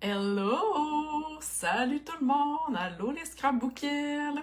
Hello! Salut tout le monde! Allô les scrapbookers!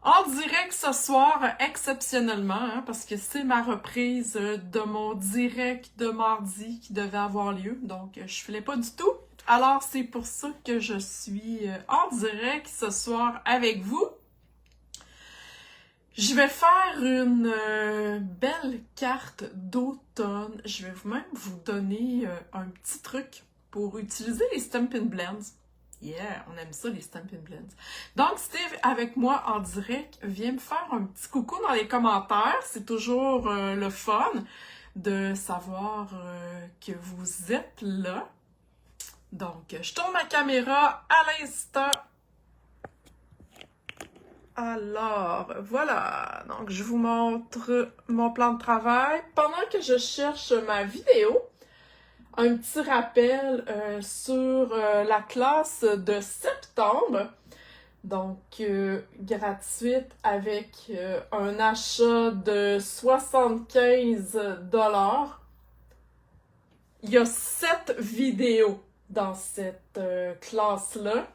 En direct ce soir, exceptionnellement, parce que c'est ma reprise de mon direct de mardi qui devait avoir lieu, donc je filais pas du tout. Alors c'est pour ça que je suis en direct ce soir avec vous. Je vais faire une belle carte d'automne. Je vais même vous donner un petit truc pour utiliser les Stampin' Blends. Yeah, on aime ça, les Stampin' Blends. Donc, Steve, avec moi en direct, viens me faire un petit coucou dans les commentaires. C'est toujours le fun de savoir que vous êtes là. Donc, je tourne ma caméra à l'instant. Alors, voilà. Donc, je vous montre mon plan de travail. Pendant que je cherche ma vidéo, un petit rappel sur la classe de septembre. Donc, gratuite avec un achat de 75 $. Il y a 7 vidéos dans cette classe-là.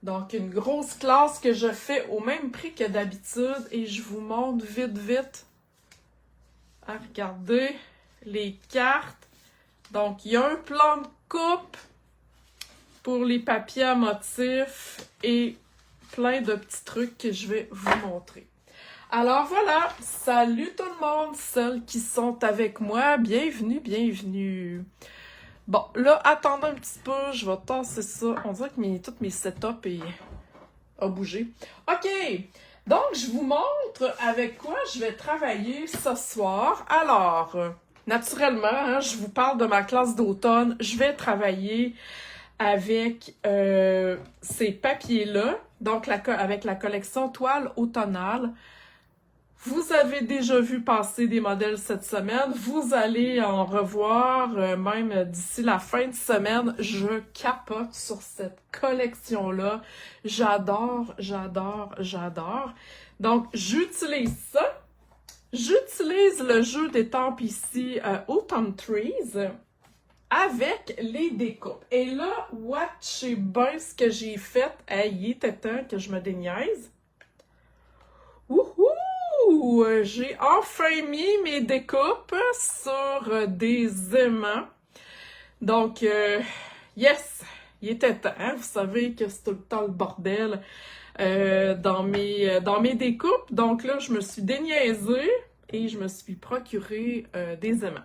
Donc, une grosse classe que je fais au même prix que d'habitude et je vous montre vite. Regardez les cartes. Donc, il y a un plan de coupe pour les papiers à motifs et plein de petits trucs que je vais vous montrer. Alors voilà, salut tout le monde, celles qui sont avec moi, bienvenue. Bon, là, attendez un petit peu, je vais tasser ça. On dirait que tous mes setups ont bougé. OK, donc je vous montre avec quoi je vais travailler ce soir. Alors, naturellement, je vous parle de ma classe d'automne. Je vais travailler avec ces papiers-là, donc avec la collection Toile automnale. Vous avez déjà vu passer des modèles cette semaine. Vous allez en revoir même d'ici la fin de semaine. Je capote sur cette collection-là. J'adore. Donc, j'utilise ça. J'utilise le jeu d'étampes ici, Autumn Trees, avec les découpes. Et là, watchez bien ce que j'ai fait. Hey, il était temps que je me déniaise. Wouhou! J'ai enfin mis mes découpes sur des aimants. Donc, yes! Il était temps. Vous savez que c'est tout le temps le bordel dans mes découpes. Donc là, je me suis déniaisée et je me suis procuré des aimants.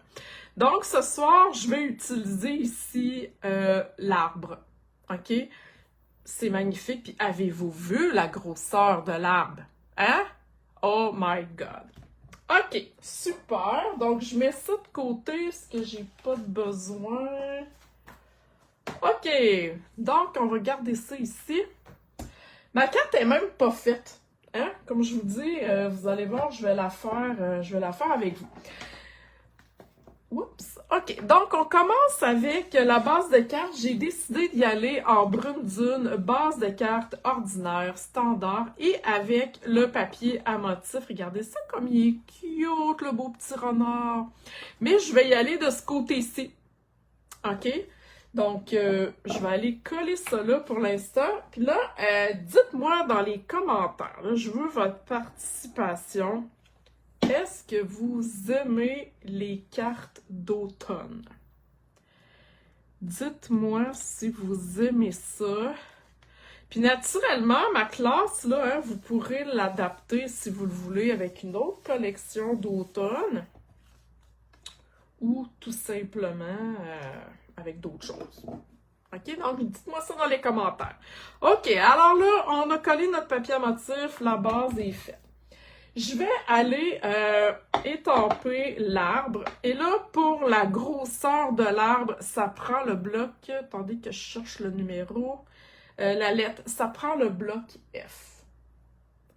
Donc, ce soir, je vais utiliser ici l'arbre. OK? C'est magnifique. Puis, avez-vous vu la grosseur de l'arbre? Hein? Oh my God! OK, super. Donc, je mets ça de côté parce que j'ai pas de besoin. OK. Donc, on va garder ça ici. Ma carte est même pas faite. Hein? Comme je vous dis, vous allez voir, je vais la faire avec vous. Oups. OK, donc on commence avec la base de carte. J'ai décidé d'y aller en brune dune, base de carte ordinaire, standard, et avec le papier à motif. Regardez ça comme il est cute, le beau petit renard. Mais je vais y aller de ce côté-ci. OK? Donc, je vais aller coller ça là pour l'instant. Puis là, dites-moi dans les commentaires, là, je veux votre participation. Est-ce que vous aimez les cartes d'automne? Dites-moi si vous aimez ça. Puis naturellement, ma classe, là, vous pourrez l'adapter si vous le voulez avec une autre collection d'automne. Ou tout simplement avec d'autres choses. OK? Donc, dites-moi ça dans les commentaires. OK, alors là, on a collé notre papier à motif, la base est faite. Je vais aller étamper l'arbre. Et là, pour la grosseur de l'arbre, ça prend le bloc... Attendez que je cherche le numéro. La lettre. Ça prend le bloc F.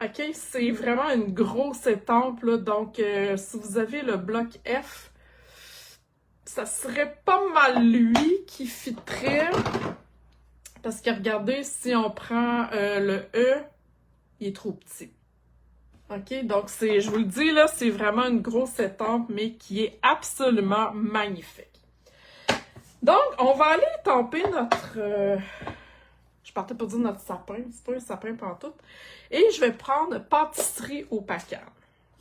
OK? C'est vraiment une grosse étampe, là. Donc, si vous avez le bloc F, ça serait pas mal lui qui fitterait. Parce que regardez, si on prend le E, il est trop petit. OK, donc je vous le dis, là, c'est vraiment une grosse étampe, mais qui est absolument magnifique. Donc, on va aller tamper notre... je partais pour dire notre sapin, c'est pas un sapin pantoute. Et je vais prendre pâtisserie au pacan.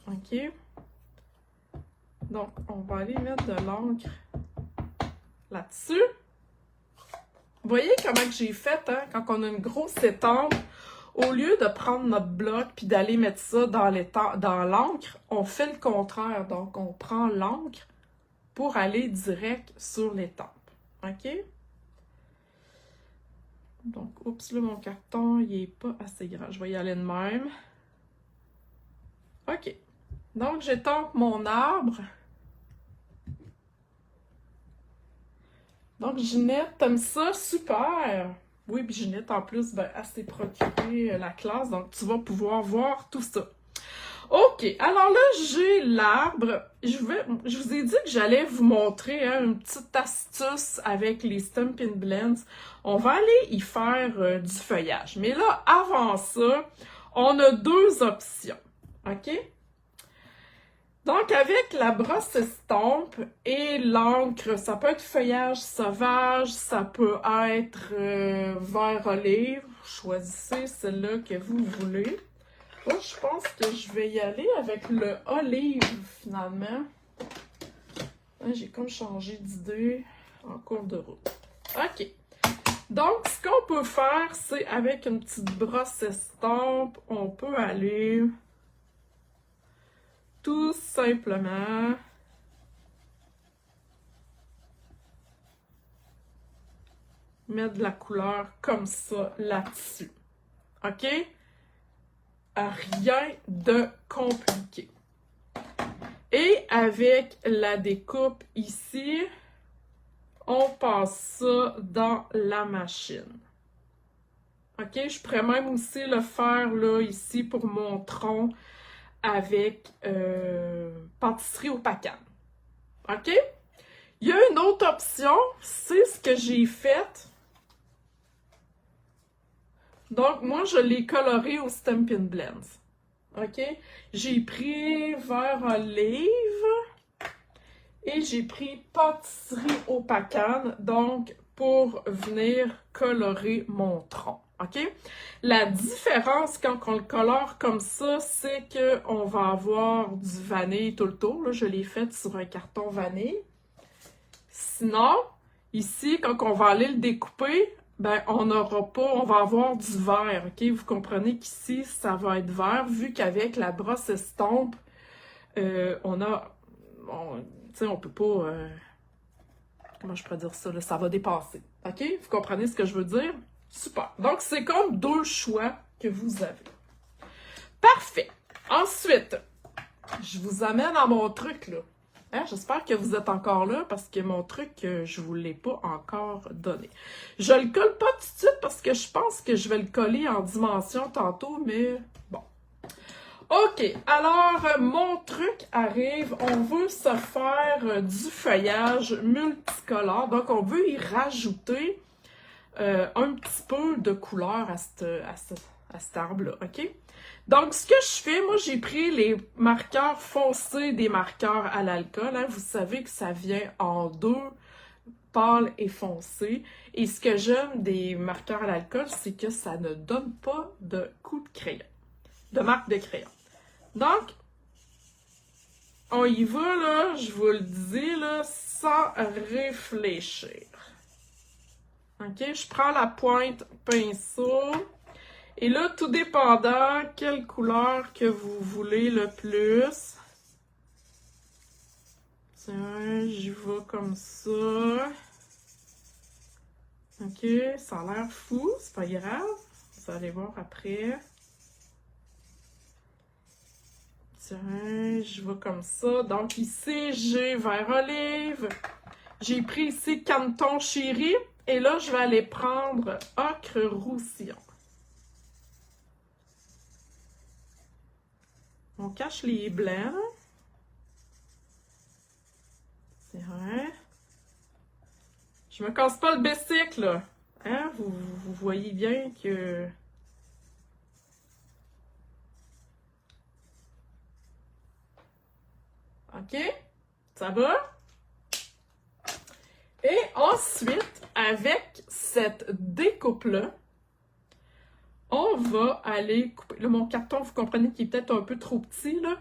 OK? Donc, on va aller mettre de l'encre là-dessus. Vous voyez comment j'ai fait, hein? Quand on a une grosse étampe, au lieu de prendre notre bloc puis d'aller mettre ça dans l'encre, on fait le contraire. Donc, on prend l'encre pour aller direct sur l'étampe. OK? Donc, oups, là, mon carton, il est pas assez grand. Je vais y aller de même. OK. Donc, j'étampe mon arbre. Donc, Ginette, t'aimes ça? Super! Oui, puis Ginette, en plus, ben, elle s'est procuré la classe, donc tu vas pouvoir voir tout ça. OK, alors là, j'ai l'arbre. Je vous ai dit que j'allais vous montrer une petite astuce avec les Stampin' Blends. On va aller y faire du feuillage. Mais là, avant ça, on a deux options. OK? Donc, avec la brosse estompe et l'encre, ça peut être feuillage sauvage, ça peut être vert olive. Choisissez celle-là que vous voulez. Moi, je pense que je vais y aller avec le olive, finalement. J'ai comme changé d'idée en cours de route. OK. Donc, ce qu'on peut faire, c'est avec une petite brosse estompe, on peut aller tout simplement mettre de la couleur comme ça là-dessus. OK? Rien de compliqué. Et avec la découpe ici, on passe ça dans la machine. OK? Je pourrais même aussi le faire là, ici, pour mon tronc avec pâtisserie au pacan. OK? Il y a une autre option, c'est ce que j'ai fait. Donc, moi, je l'ai coloré au Stampin' Blends. OK? J'ai pris vert olive et j'ai pris pâtisserie au pacan, donc pour venir colorer mon tronc. OK? La différence quand on le colore comme ça, c'est qu'on va avoir du vanille tout le tour. Là, je l'ai fait sur un carton vanille. Sinon, ici, quand on va aller le découper, ben, on n'aura pas, on va avoir du vert, OK? Vous comprenez qu'ici, ça va être vert, vu qu'avec la brosse estompe, on peut pas, comment je pourrais dire ça, là, ça va dépasser, OK? Vous comprenez ce que je veux dire? Super. Donc, c'est comme deux choix que vous avez. Parfait. Ensuite, je vous amène à mon truc, là. J'espère que vous êtes encore là parce que mon truc, je ne vous l'ai pas encore donné. Je le colle pas tout de suite parce que je pense que je vais le coller en dimension tantôt, mais bon. OK, alors mon truc arrive. On veut se faire du feuillage multicolore. Donc, on veut y rajouter un petit peu de couleur à cet arbre-là, OK? Donc, ce que je fais, moi, j'ai pris les marqueurs foncés des marqueurs à l'alcool. Hein. Vous savez que ça vient en deux, pâle et foncé. Et ce que j'aime des marqueurs à l'alcool, c'est que ça ne donne pas de coup de crayon, de marque de crayon. Donc, on y va, là, je vous le dis, là, sans réfléchir. OK, je prends la pointe pinceau. Et là, tout dépendant quelle couleur que vous voulez le plus. Tiens, j'y vais comme ça. OK, ça a l'air fou, c'est pas grave. Vous allez voir après. Tiens, je vais comme ça. Donc ici, j'ai vert olive. J'ai pris ici Canton Chéri. Et là, je vais aller prendre ocre roussillon. On cache les blancs. C'est vrai. Je me casse pas le bicycle, là. Hein? Vous voyez bien que... OK? Ça va? Et ensuite, avec cette découpe-là, on va aller couper... Là, mon carton, vous comprenez qu'il est peut-être un peu trop petit, là.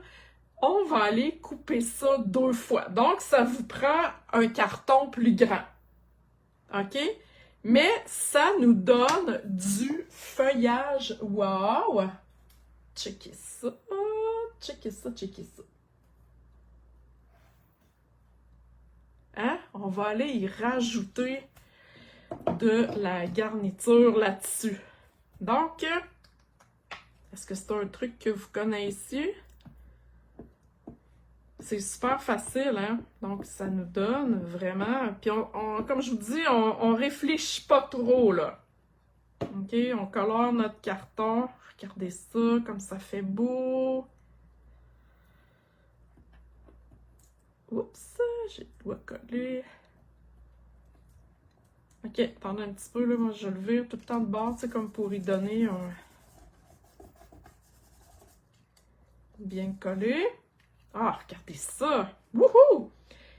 On va aller couper ça 2 fois. Donc, ça vous prend un carton plus grand. OK? Mais ça nous donne du feuillage. Wow! Checkez ça. Checkez ça, checkez ça. Hein? On va aller y rajouter de la garniture là-dessus. Donc, est-ce que c'est un truc que vous connaissiez? C'est super facile, hein? Donc, ça nous donne vraiment... Puis, comme je vous dis, on réfléchit pas trop, là. OK? On colore notre carton. Regardez ça, comme ça fait beau. Oups, j'ai le doigt collé. OK, attendez un petit peu, là. Moi, je le vire tout le temps de bord, c'est comme pour y donner un... Bien collé. Ah, regardez ça! Wouhou!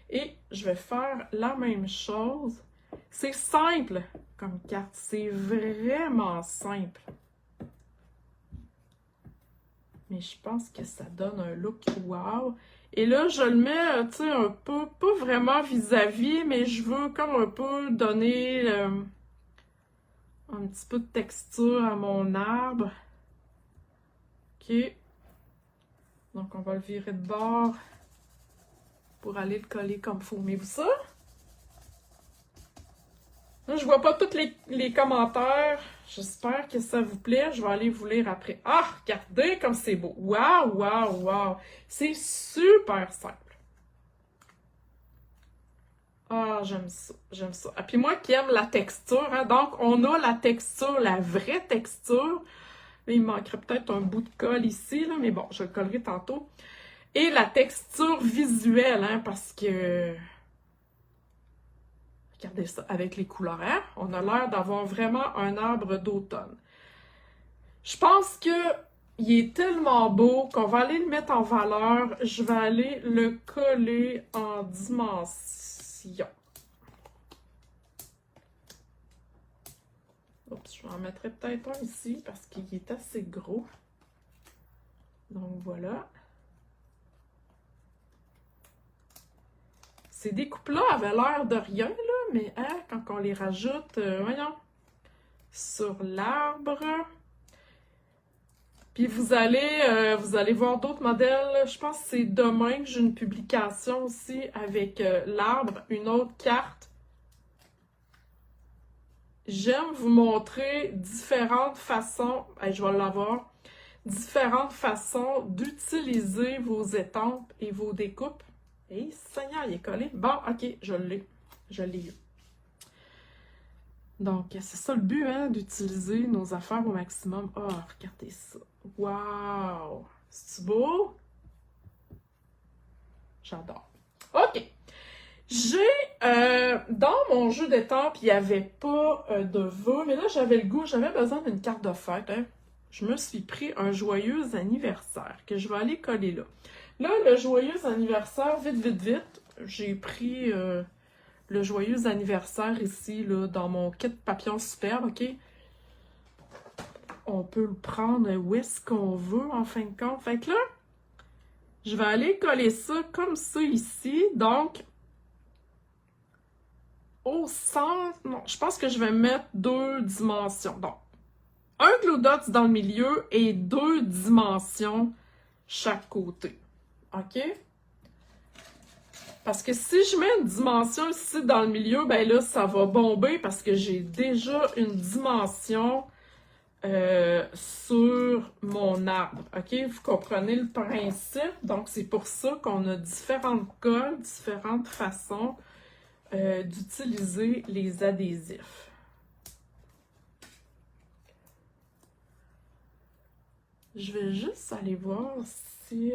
Et je vais faire la même chose. C'est simple comme carte. C'est vraiment simple. Mais je pense que ça donne un look wow. Et là, je le mets, tu sais, un peu, pas vraiment vis-à-vis, mais je veux comme un peu donner un petit peu de texture à mon arbre. OK. Donc, on va le virer de bord pour aller le coller comme il faut. Mais vous ça? Là, je vois pas tous les commentaires. J'espère que ça vous plaît. Je vais aller vous lire après. Ah, regardez comme c'est beau. Waouh, waouh, waouh. C'est super simple. Ah, j'aime ça, j'aime ça. Et puis moi qui aime la texture, hein, donc on a la texture, la vraie texture. Là, il manquerait peut-être un bout de colle ici, là, mais bon, je le collerai tantôt. Et la texture visuelle, hein, parce que... Regardez ça, avec les couleurs, hein? On a l'air d'avoir vraiment un arbre d'automne. Je pense que il est tellement beau qu'on va aller le mettre en valeur. Je vais aller le coller en dimension. Oups, je vais en mettrai peut-être un ici parce qu'il est assez gros. Donc voilà. Ces découpes-là avaient l'air de rien, là, mais hein, quand on les rajoute, voyons, sur l'arbre. Puis vous allez voir d'autres modèles. Je pense que c'est demain que j'ai une publication aussi avec l'arbre, une autre carte. J'aime vous montrer différentes façons, je vais l'avoir, différentes façons d'utiliser vos étampes et vos découpes. Et Seigneur, il est collé. Bon, ok, je l'ai. Je l'ai eu. Donc, c'est ça le but, hein, d'utiliser nos affaires au maximum. Oh, regardez ça. Wow! C'est beau? J'adore. OK. Dans mon jeu d'étampes, il n'y avait pas de vœux, mais là, j'avais le goût, j'avais besoin d'une carte de fête, hein. Je me suis pris un joyeux anniversaire que je vais aller coller là. Là, le joyeux anniversaire, vite, vite, vite, j'ai pris le joyeux anniversaire ici, là, dans mon kit papillon superbe, OK? On peut le prendre où est-ce qu'on veut, en fin de compte. Fait que là, je vais aller coller ça comme ça ici. Donc, au centre, non, je pense que je vais mettre 2 dimensions. Donc, un glue dot dans le milieu et 2 dimensions chaque côté. OK? Parce que si je mets une dimension ici dans le milieu, ben là, ça va bomber parce que j'ai déjà une dimension sur mon arbre. OK? Vous comprenez le principe? Donc, c'est pour ça qu'on a différentes colles, différentes façons d'utiliser les adhésifs. Je vais juste aller voir si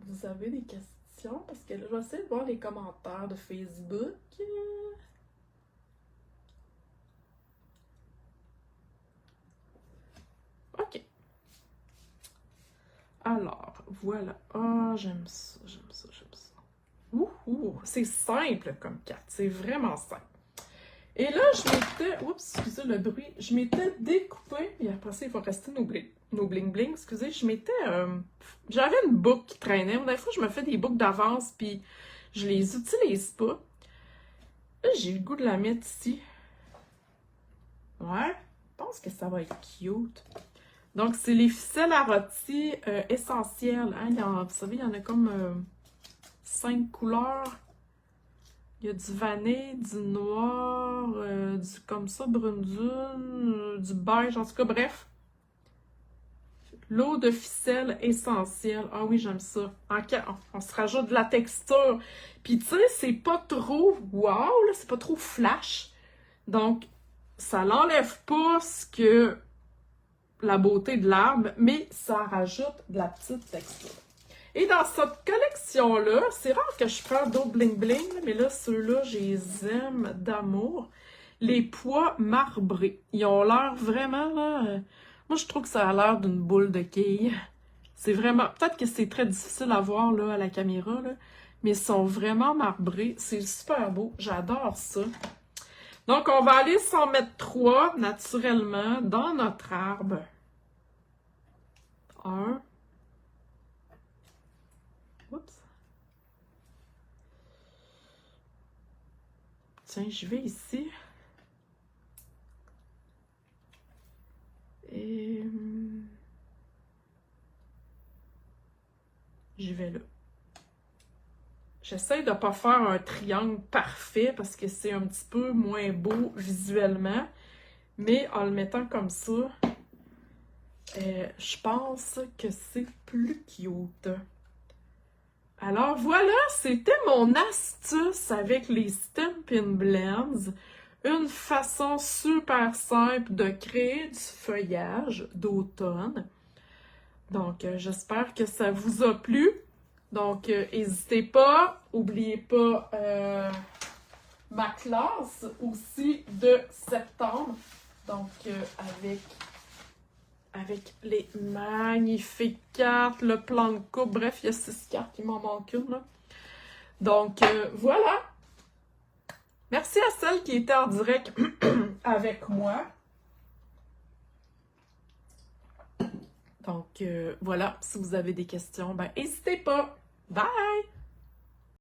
vous avez des questions, parce que là, je vais essayer de voir les commentaires de Facebook. OK. Alors, voilà. Ah, j'aime ça, j'aime ça, j'aime ça. C'est simple comme carte. C'est vraiment simple. Et là, je m'étais... Oups, excusez le bruit. Je m'étais découpé. Et après ça, il va rester nos bling-bling. Excusez, je m'étais... J'avais une boucle qui traînait. Des fois, je me fais des boucles d'avance, puis je les utilise pas. Là, j'ai eu le goût de la mettre ici. Ouais, je pense que ça va être cute. Donc, c'est les ficelles à rôti essentielles. Hein? Vous savez, il y en a comme 5 couleurs. Il y a du vanille, du noir, du comme ça, brune dune, du beige, en tout cas, bref. L'eau de ficelle essentielle. Ah oui, j'aime ça. On se rajoute de la texture. Puis, tu sais, c'est pas trop wow, là, c'est pas trop flash. Donc, ça l'enlève pas ce que la beauté de l'arbre, mais ça rajoute de la petite texture. Et dans cette collection-là, c'est rare que je prends d'autres bling-bling, mais là, ceux-là, je les aime d'amour. Les pois marbrés. Ils ont l'air vraiment, là... moi, je trouve que ça a l'air d'une boule de quilles. C'est vraiment... Peut-être que c'est très difficile à voir, là, à la caméra, là, mais ils sont vraiment marbrés. C'est super beau. J'adore ça. Donc, on va aller s'en mettre 3, naturellement, dans notre arbre. 1. Oups. Tiens, je vais ici. Et... je vais là. J'essaie de ne pas faire un triangle parfait parce que c'est un petit peu moins beau visuellement. Mais en le mettant comme ça, je pense que c'est plus cute. Alors voilà, c'était mon astuce avec les Stampin' Blends. Une façon super simple de créer du feuillage d'automne. Donc, j'espère que ça vous a plu. Donc, n'hésitez pas. N'oubliez pas ma classe aussi de septembre. Donc, avec les magnifiques cartes, le plan de coupe. Bref, il y a 6 cartes, il m'en manque une. Là. Donc, voilà. Merci à celle qui était en direct avec moi. Donc, voilà, si vous avez des questions, ben, n'hésitez pas. Bye!